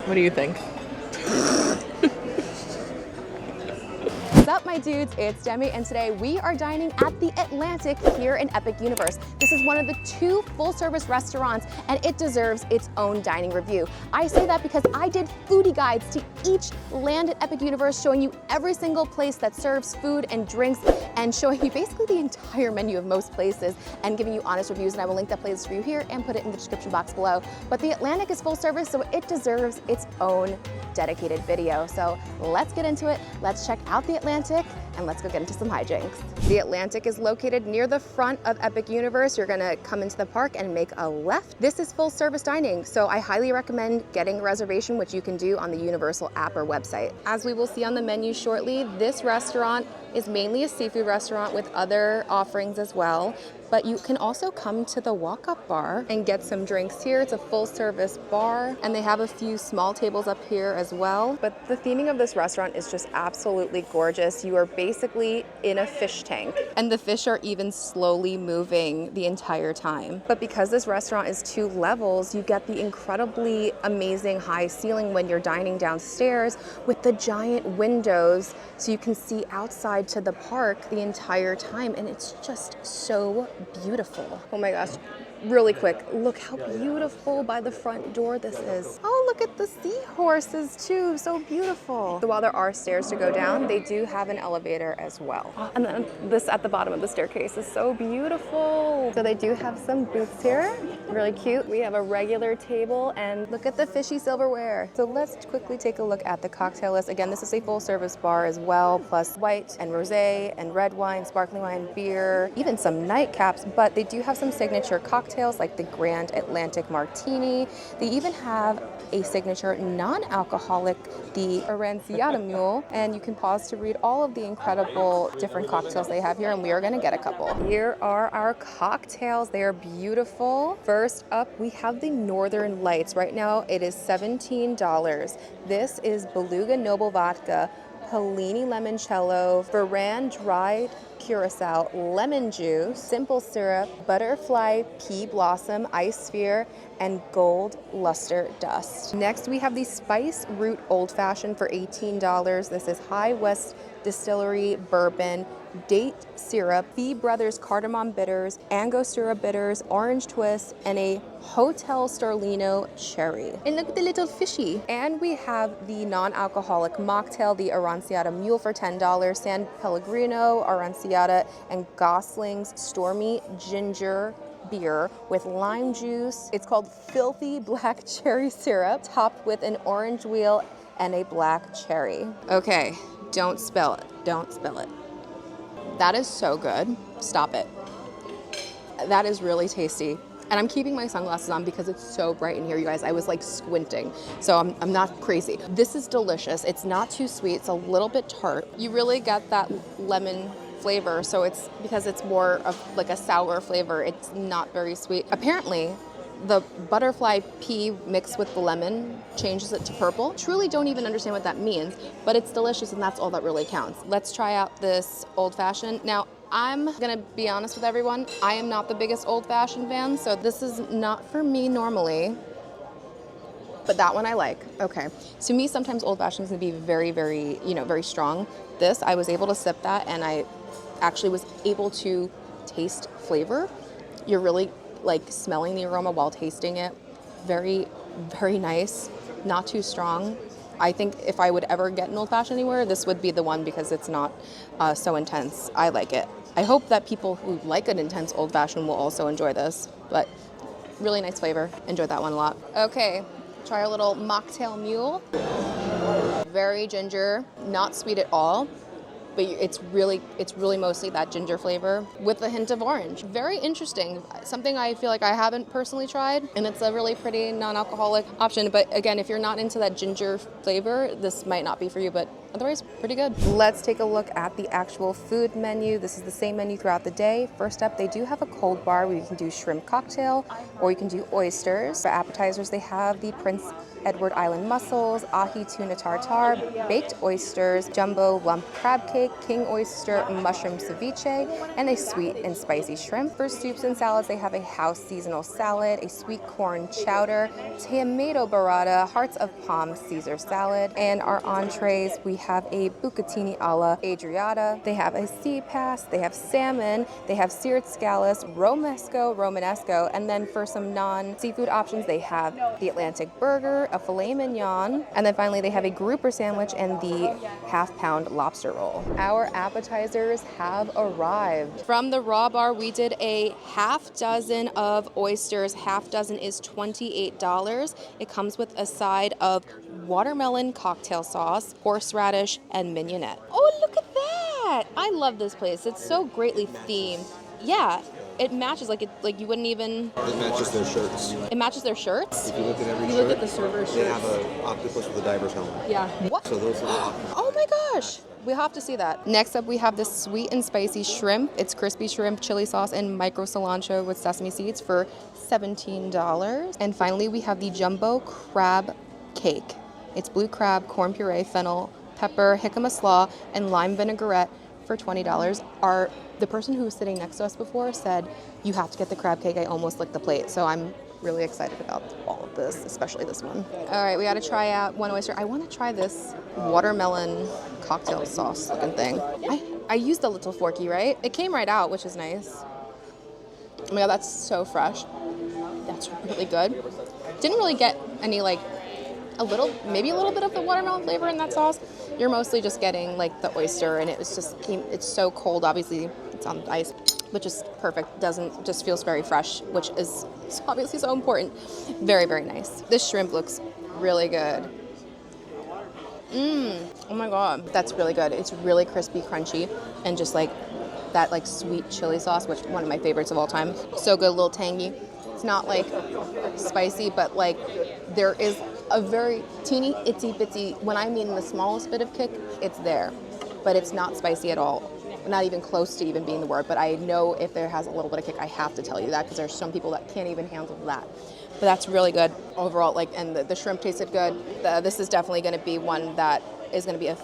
What do you think? What's up, my dudes? It's Demi, and today we are dining at the Atlantic here in Epic Universe. This is one of the 2 full-service restaurants, and it deserves its own dining review. I say that because I did foodie guides to each land at Epic Universe, showing you every single place that serves food and drinks, and showing you basically the entire menu of most places, and giving you honest reviews. And I will link that playlist for you here and put it in the description box below. But the Atlantic is full service, so it deserves its own dedicated video. So let's get into it. Let's check out the Atlantic, and let's go get into some hijinks. The Atlantic is located near the front of Epic Universe. You're gonna come into the park and make a left. This is full service dining, so I highly recommend getting a reservation, which you can do on the Universal app or website. As we will see on the menu shortly, this restaurant is mainly a seafood restaurant with other offerings as well, but you can also come to the walk-up bar and get some drinks here. It's a full-service bar, and they have a few small tables up here as well. But the theming of this restaurant is just absolutely gorgeous. You are basically in a fish tank, and the fish are even slowly moving the entire time. But because this restaurant is 2 levels, you get the incredibly amazing high ceiling when you're dining downstairs with the giant windows, so you can see outside to the park the entire time, and it's just so beautiful. Oh my gosh, really quick, look how beautiful by the front door this is. Oh, look at the seahorses too, so beautiful. So while there are stairs to go down, they do have an elevator as well. And then this at the bottom of the staircase is so beautiful. So they do have some booths here, really cute. We have a regular table, and look at the fishy silverware. So let's quickly take a look at the cocktail list. Again, this is a full service bar as well, plus white and rosé and red wine, sparkling wine, beer, even some nightcaps, but they do have some signature cocktails like the Grand Atlantic Martini. They even have a signature non-alcoholic, the Aranciata Mule, and you can pause to read all of the incredible different cocktails they have here, and we are gonna get a couple. Here are our cocktails. They are beautiful. First up, we have the Northern Lights. Right now, it is $17. This is Beluga Noble Vodka, Pellini Limoncello, Varan Dried Curacao, lemon juice, simple syrup, butterfly pea blossom, ice sphere, and gold luster dust. Next, we have the Spice Root Old Fashioned for $18. This is High West Distillery Bourbon, date syrup, Fee Brothers Cardamom Bitters, Angostura Bitters, Orange Twist, and a Hotel Storlino Cherry. And look at the little fishy. And we have the non-alcoholic mocktail, the Aranciata Mule for $10, San Pellegrino, Aranciata, and Gosling's Stormy Ginger beer with lime juice. It's called Filthy Black Cherry Syrup, topped with an orange wheel and a black cherry. Okay, don't spill it. Don't spill it. That is so good. Stop it. That is really tasty. And I'm keeping my sunglasses on because it's so bright in here, you guys. I was like squinting, so I'm not crazy. This is delicious. It's not too sweet. It's a little bit tart. You really get that lemon flavor, so it's because it's more of like a sour flavor. It's not very sweet. Apparently, the butterfly pea mixed with the lemon changes it to purple. Truly don't even understand what that means, but it's delicious, and that's all that really counts. Let's try out this old fashioned. Now, I'm gonna be honest with everyone, I am not the biggest old fashioned fan, so this is not for me normally, but that one I like. Okay, to me, sometimes old fashioned is gonna be very, very, very strong. This, I was able to sip that, and I actually was able to taste flavor. You're really like smelling the aroma while tasting it. Very, very nice, not too strong. I think if I would ever get an old fashioned anywhere, this would be the one because it's not so intense. I like it. I hope that people who like an intense old fashioned will also enjoy this, but really nice flavor. Enjoyed that one a lot. Okay, try our little mocktail mule. Very ginger, not sweet at all, but it's really mostly that ginger flavor with a hint of orange. Very interesting. Something I feel like I haven't personally tried, and it's a really pretty non-alcoholic option. But again, if you're not into that ginger flavor, this might not be for you, but otherwise pretty good. Let's take a look at the actual food menu. This is the same menu throughout the day. First up, they do have a cold bar where you can do shrimp cocktail or you can do oysters. For appetizers, they have the Prince Edward Island mussels, ahi tuna tartare, baked oysters, jumbo lump crab cake, king oyster mushroom ceviche, and a sweet and spicy shrimp. For soups and salads, they have a house seasonal salad, a sweet corn chowder, tomato burrata, hearts of palm Caesar salad, and our entrees, we have a bucatini alla Adriata. They have a sea pass, they have salmon, they have seared scallops, romanesco, and then for some non-seafood options, they have the Atlantic burger, a filet mignon, and then finally they have a grouper sandwich and the half-pound lobster roll. Our appetizers have arrived. From the raw bar, we did a half dozen of oysters. Half dozen is $28. It comes with a side of watermelon cocktail sauce, horseradish, and mignonette. Oh, look at that! I love this place. It's so greatly themed. Yeah, it matches like you wouldn't even. It matches their shirts. It matches their shirts. If you look at every shirt, look at the server's they shirts. have an octopus with a diver's helmet. Yeah. What? So those are the octopus. Oh my gosh! We have to see that. Next up, we have the sweet and spicy shrimp. It's crispy shrimp, chili sauce, and micro cilantro with sesame seeds for $17. And finally, we have the jumbo crab cake. It's blue crab, corn puree, fennel, pepper, jicama slaw, and lime vinaigrette for $20. The person who was sitting next to us before said, you have to get the crab cake. I almost licked the plate. So I'm really excited about all of this, especially this one. All right, we got to try out one oyster. I want to try this watermelon cocktail sauce looking thing. I used a little forky, right? It came right out, which is nice. Oh my God, that's so fresh. That's really good. Didn't really get any maybe a little bit of the watermelon flavor in that sauce. You're mostly just getting like the oyster, and it's so cold, obviously it's on ice, but just perfect. Just feels very fresh, which is obviously so important. Very, very nice. This shrimp looks really good. Oh my God, that's really good. It's really crispy, crunchy, and just like that like sweet chili sauce, which one of my favorites of all time. So good, a little tangy. It's not like spicy, but like there is a very teeny itsy bitsy, when I mean the smallest bit of kick, it's there, but it's not spicy at all. Not even close to even being the word, but I know if there has a little bit of kick, I have to tell you that because there's some people that can't even handle that. But that's really good overall, and the shrimp tasted good. This is definitely gonna be one that is gonna be a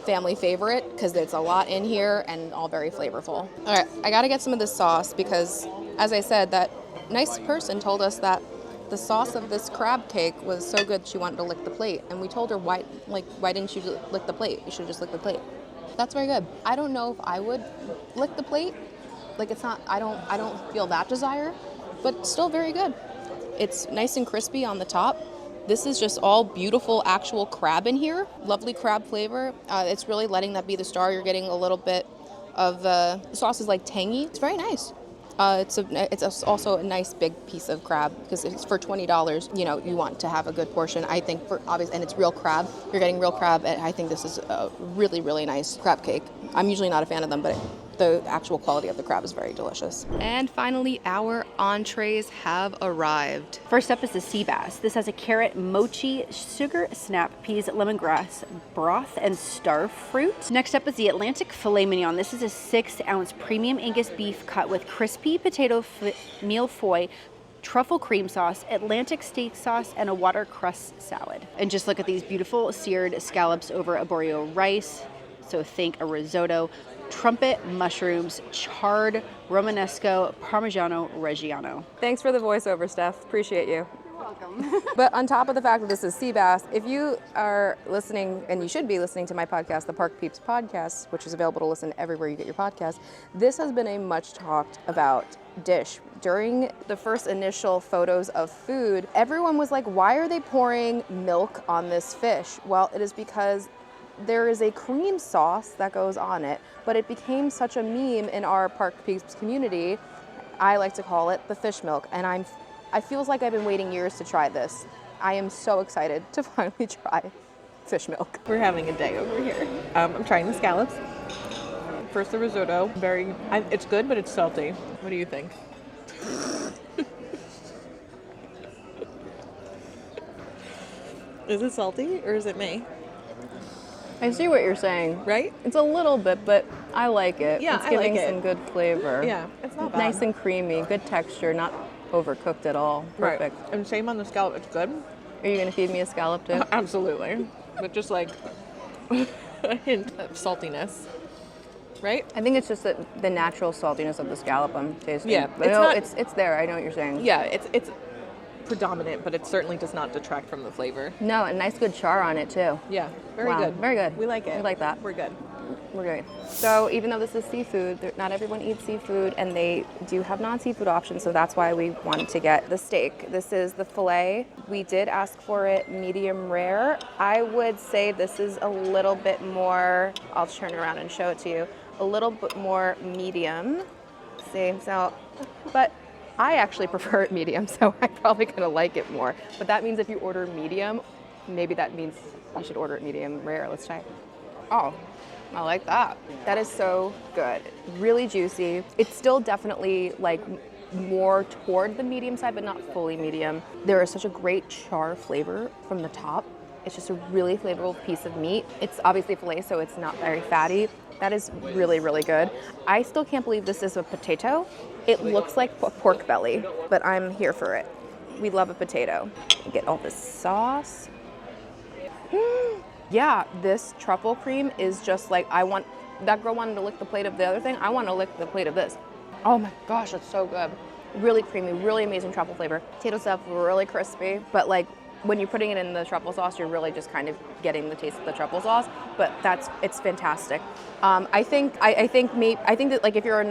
family favorite because there's a lot in here and all very flavorful. All right, I gotta get some of this sauce because, as I said, that nice person told us that the sauce of this crab cake was so good she wanted to lick the plate, and we told her why didn't you lick the plate? You should just lick the plate. That's very good. I don't know if I would lick the plate. Like it's not. I don't feel that desire, but still very good. It's nice and crispy on the top. This is just all beautiful actual crab in here. Lovely crab flavor. It's really letting that be the star. You're getting a little bit of the sauce is like tangy. It's very nice. It's also a nice big piece of crab because it's for $20. You know, you want to have a good portion. I think for obvious, and it's real crab. You're getting real crab, and I think this is a really, really nice crab cake. I'm usually not a fan of them, but the actual quality of the crab is very delicious. And finally, our entrees have arrived. First up is the sea bass. This has a carrot, mochi, sugar snap peas, lemongrass broth, and star fruit. Next up is the Atlantic filet mignon. This is a 6-ounce premium Angus beef cut with crispy potato mille-feuille, truffle cream sauce, Atlantic steak sauce, and a watercress salad. And just look at these beautiful seared scallops over arborio rice. So think a risotto. Trumpet mushrooms, charred Romanesco Parmigiano Reggiano. Thanks for the voiceover, Steph. Appreciate you. You're welcome. But on top of the fact that this is sea bass, if you are listening, and you should be listening to my podcast, the Park Peeps Podcast, which is available to listen everywhere you get your podcast, this has been a much talked about dish. During the first initial photos of food, everyone was like, why are they pouring milk on this fish? Well, it is because there is a cream sauce that goes on it, but it became such a meme in our Park Peeps community. I like to call it the fish milk, and I feels like I've been waiting years to try this. I am so excited to finally try fish milk. We're having a day over here. I'm trying the scallops. First the risotto. It's good, but it's salty. What do you think? Is it salty or is it me? I see what you're saying. Right? It's a little bit, but I like it. Yeah, it's I giving like it. some good flavor. Yeah, it's not bad. Nice and creamy, good texture, not overcooked at all. Perfect. Right. And same on the scallop. It's good. Are you gonna feed me a scallop too? Absolutely. But just like a hint of saltiness, right? I think it's just the natural saltiness of the scallop I'm tasting. Yeah, But it's no, not- it's there. I know what you're saying. Yeah, it's predominant, but it certainly does not detract from the flavor. No, a nice good char on it too. Yeah, very Wow, good. very good. We like it. We like that. We're good. We're good. So even though this is seafood, not everyone eats seafood, and they do have non-seafood options, so that's why we wanted to get the steak. This is the filet. We did ask for it medium rare. I would say this is a little bit more, I'll turn around and show it to you, a little bit more medium. See, so, but I actually prefer it medium, so I'm probably gonna like it more. But that means if you order medium, maybe that means you should order it medium rare. Let's try. Oh, I like that. That is so good. Really juicy. It's still definitely like more toward the medium side, but not fully medium. There is such a great char flavor from the top. It's just a really flavorful piece of meat. It's obviously filet, so it's not very fatty. That is really, really good. I still can't believe this is a potato. It looks like a pork belly, but I'm here for it. We love a potato. Get all this sauce. Yeah, this truffle cream is just like, that girl wanted to lick the plate of the other thing. I want to lick the plate of this. Oh my gosh, it's so good. Really creamy, really amazing truffle flavor. Potato stuff, really crispy, but like when you're putting it in the truffle sauce, you're really just kind of getting the taste of the truffle sauce, but it's fantastic. I think that like if you're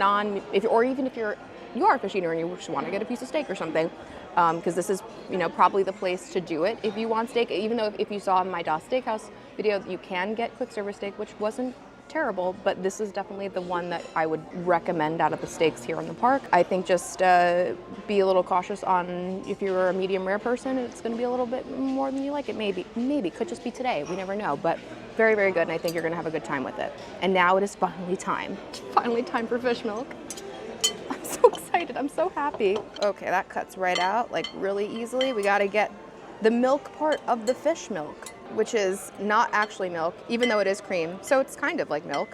you are a fish eater and you just want to get a piece of steak or something, because this is, probably the place to do it if you want steak. Even though if you saw my Das Steakhouse video, you can get quick service steak, which wasn't terrible, but this is definitely the one that I would recommend out of the steaks here in the park. I think just be a little cautious on if you're a medium rare person, it's going to be a little bit more than you like it. Maybe could just be today. We never know, but very, very good, and I think you're going to have a good time with it. And now it is finally time for fish milk. I'm so excited. I'm so happy. Okay, that cuts right out like really easily. We got to get the milk part of the fish milk, which is not actually milk, even though it is cream. So it's kind of like milk.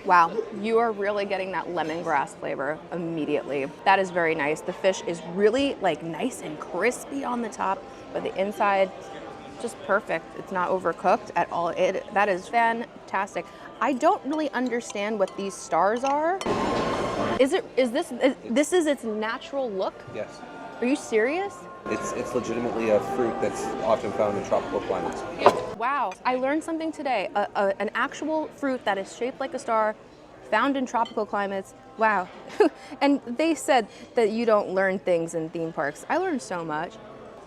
Wow, you are really getting that lemongrass flavor immediately. That is very nice. The fish is really like nice and crispy on the top, but the inside, just perfect. It's not overcooked at all. That is fantastic. I don't really understand what these stars are. Is this its natural look? Yes. Are you serious? It's legitimately a fruit that's often found in tropical climates. Wow, I learned something today. An actual fruit that is shaped like a star, found in tropical climates. Wow. And they said that you don't learn things in theme parks. I learned so much.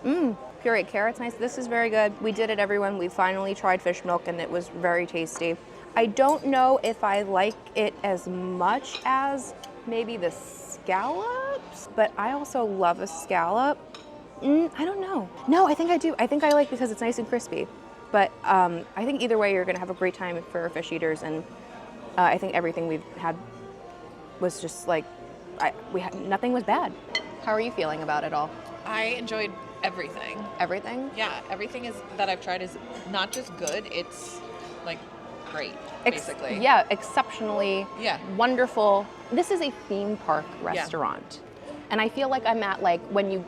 Pureed carrots, nice. This is very good. We did it, everyone. We finally tried fish milk and it was very tasty. I don't know if I like it as much as maybe the scallops, but I also love a scallop. I don't know. No, I think I do. I think I like because it's nice and crispy. But I think either way, you're going to have a great time for fish eaters. And I think everything we've had was just like, nothing was bad. How are you feeling about it all? I enjoyed everything. Everything? Yeah, everything that I've tried is not just good, it's like great, basically. Yeah, exceptionally wonderful. This is a theme park restaurant. And I feel like I'm at like when you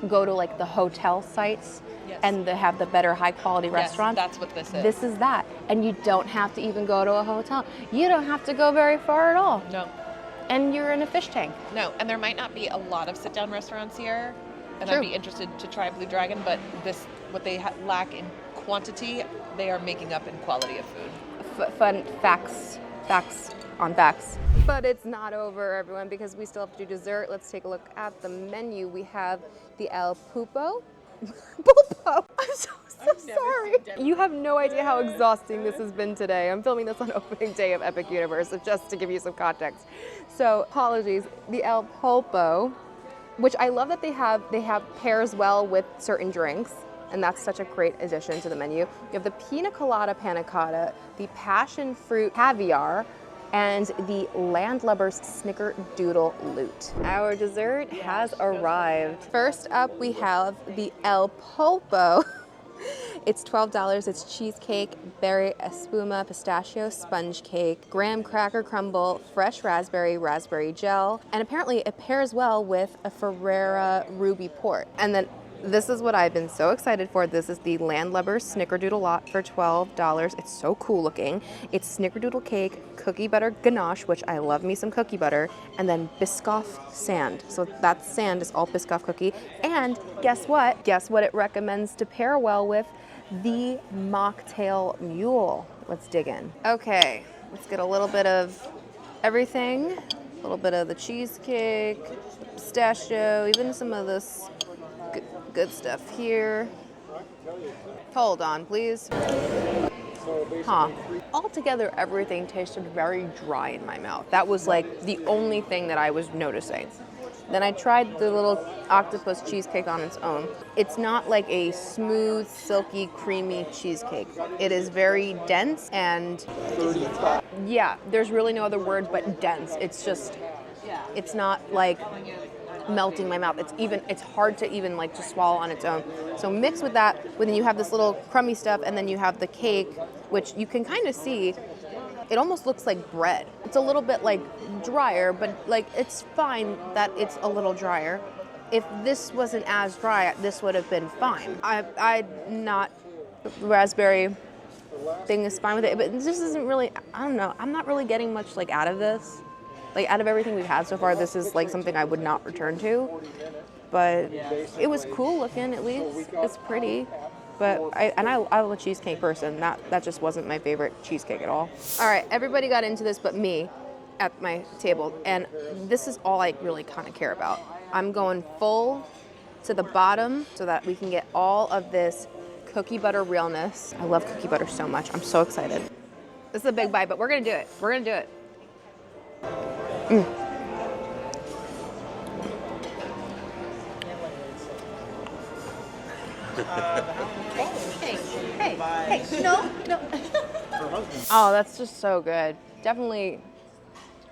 go to like the hotel sites and they have the better high quality restaurants. That's what this is. This is that. And you don't have to even go to a hotel. You don't have to go very far at all. No. And you're in a fish tank. No, and there might not be a lot of sit-down restaurants here, and True. I'd be interested to try Blue Dragon, but what they lack in quantity, they are making up in quality of food. Fun facts on facts. But it's not over, everyone, because we still have to do dessert. Let's take a look at the menu. We have the El Pulpo. Pulpo! I'm so sorry. You have no idea how exhausting this has been today. I'm filming this on opening day of Epic Universe, so just to give you some context. So, apologies. The El Pulpo, which I love that they have pairs well with certain drinks. And that's such a great addition to the menu. You have the pina colada panna cotta, the passion fruit caviar, and the landlubber's snickerdoodle loot. Our dessert has arrived. First up, we have the El Pulpo. It's $12. It's cheesecake, berry espuma, pistachio sponge cake, graham cracker crumble, fresh raspberry gel, and apparently it pairs well with a Ferrera ruby port. And then This is what I've been so excited for. This is the Landlubber Snickerdoodle Lot for $12. It's so cool looking. It's snickerdoodle cake, cookie butter ganache, which I love me some cookie butter, and then Biscoff sand. So that sand is all Biscoff cookie. And guess what? Guess what it recommends to pair well with? The mocktail mule. Let's dig in. Okay, let's get a little bit of everything. A little bit of the cheesecake, pistachio, even some of this good stuff here. Hold on, please. Huh. Altogether, everything tasted very dry in my mouth. That was like the only thing that I was noticing. Then I tried the little octopus cheesecake on its own. It's not like a smooth, silky, creamy cheesecake. It is very dense and yeah, there's really no other word but dense. It's just, it's not like melting my mouth. It's hard to even like to swallow on its own. So mixed with that, when you have this little crummy stuff and then you have the cake, which you can kind of see, it almost looks like bread. It's a little bit like drier, but like it's fine that it's a little drier. If this wasn't as dry, this would have been fine. I not raspberry thing is fine with it, but this isn't really, I don't know, I'm not really getting much like out of this. Like out of everything we've had so far, this is like something I would not return to. But it was cool looking, at least. It's pretty. But I'm a cheesecake person. That just wasn't my favorite cheesecake at all. All right, everybody got into this but me at my table, and this is all I really kind of care about. I'm going full to the bottom so that we can get all of this cookie butter realness. I love cookie butter so much. I'm so excited. This is a big bite, but we're gonna do it. We're gonna do it. Hey, no. Oh, that's just so good. Definitely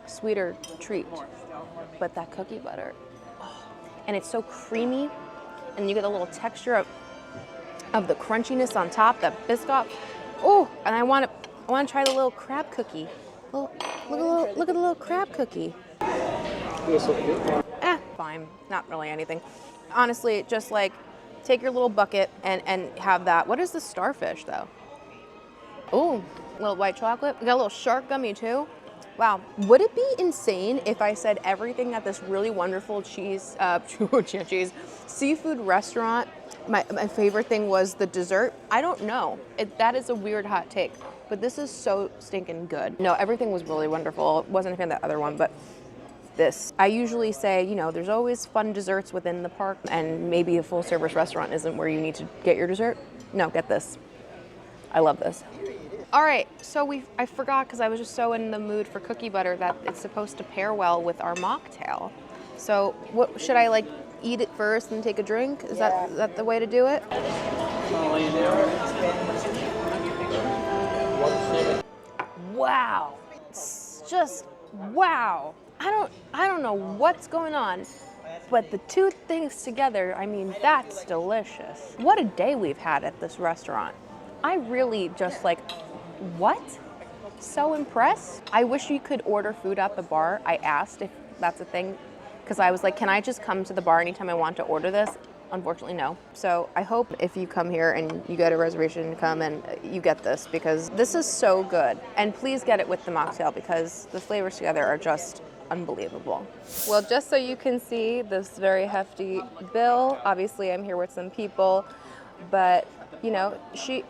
a sweeter treat, but that cookie butter, and it's so creamy, and you get a little texture of the crunchiness on top, that Biscoff. Oh, and I want to try the little crab cookie. Look at the little crab cookie. Fine, not really anything. Honestly, just like take your little bucket and have that. What is the starfish though? Oh, little white chocolate. We got a little shark gummy too. Wow, would it be insane if I said everything at this really wonderful seafood restaurant, my favorite thing was the dessert? I don't know. That is a weird hot take, but this is so stinking good. No, everything was really wonderful. Wasn't a fan of that other one, but this. I usually say, you know, there's always fun desserts within the park, and maybe a full service restaurant isn't where you need to get your dessert. No, get this. I love this. All right, so I forgot because I was just so in the mood for cookie butter that it's supposed to pair well with our mocktail. So what should I like eat it first and take a drink? Is that the way to do it? Wow. It's just wow. I don't know what's going on, but the two things together, I mean, that's delicious. What a day we've had at this restaurant. I really just like, what? So impressed. I wish you could order food at the bar. I asked if that's a thing, because I was like, can I just come to the bar anytime I want to order this? Unfortunately, no. So I hope if you come here and you get a reservation to come and you get this, because this is so good. And please get it with the mocktail because the flavors together are just unbelievable. Well, just so you can see this very hefty bill, obviously I'm here with some people, but you know, she's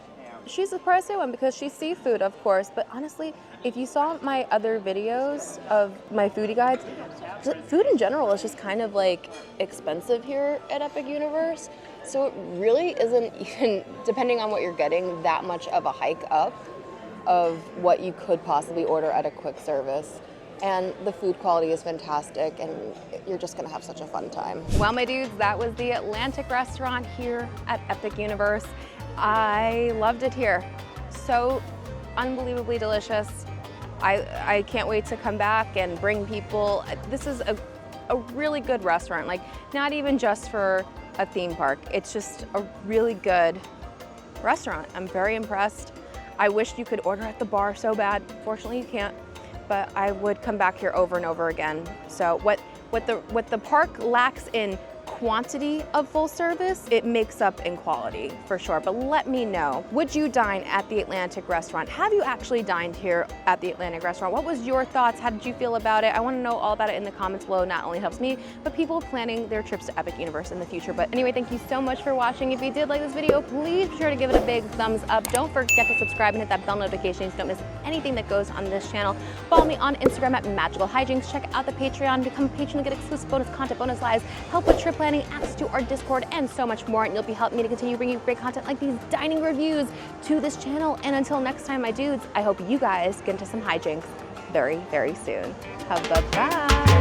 a pricey one because she's seafood, of course, but honestly, if you saw my other videos of my foodie guides, food in general is just kind of like expensive here at Epic Universe. So it really isn't even, depending on what you're getting, that much of a hike up of what you could possibly order at a quick service. And the food quality is fantastic, and you're just gonna have such a fun time. Well, my dudes, that was the Atlantic restaurant here at Epic Universe. I loved it here. So unbelievably delicious. I can't wait to come back and bring people. This is a really good restaurant, like not even just for a theme park. It's just a really good restaurant. I'm very impressed. I wish you could order at the bar so bad. Fortunately, you can't. But I would come back here over and over again. So what the park lacks in quantity of full service, it makes up in quality for sure. But let me know, would you dine at the Atlantic restaurant? Have you actually dined here at the Atlantic restaurant? What was your thoughts? How did you feel about it? I want to know all about it in the comments below. Not only helps me, but people planning their trips to Epic Universe in the future. But anyway, thank you so much for watching. If you did like this video, please be sure to give it a big thumbs up. Don't forget to subscribe and hit that bell notification so you don't miss anything that goes on this channel. Follow me on Instagram at Magical Hijinx. Check out the Patreon, become a patron to get exclusive bonus content, bonus lives, help with trip planning, access to our Discord, and so much more. And you'll be helping me to continue bringing you great content like these dining reviews to this channel. And until next time, my dudes, I hope you guys get into some hijinks very, very soon. Bye-bye.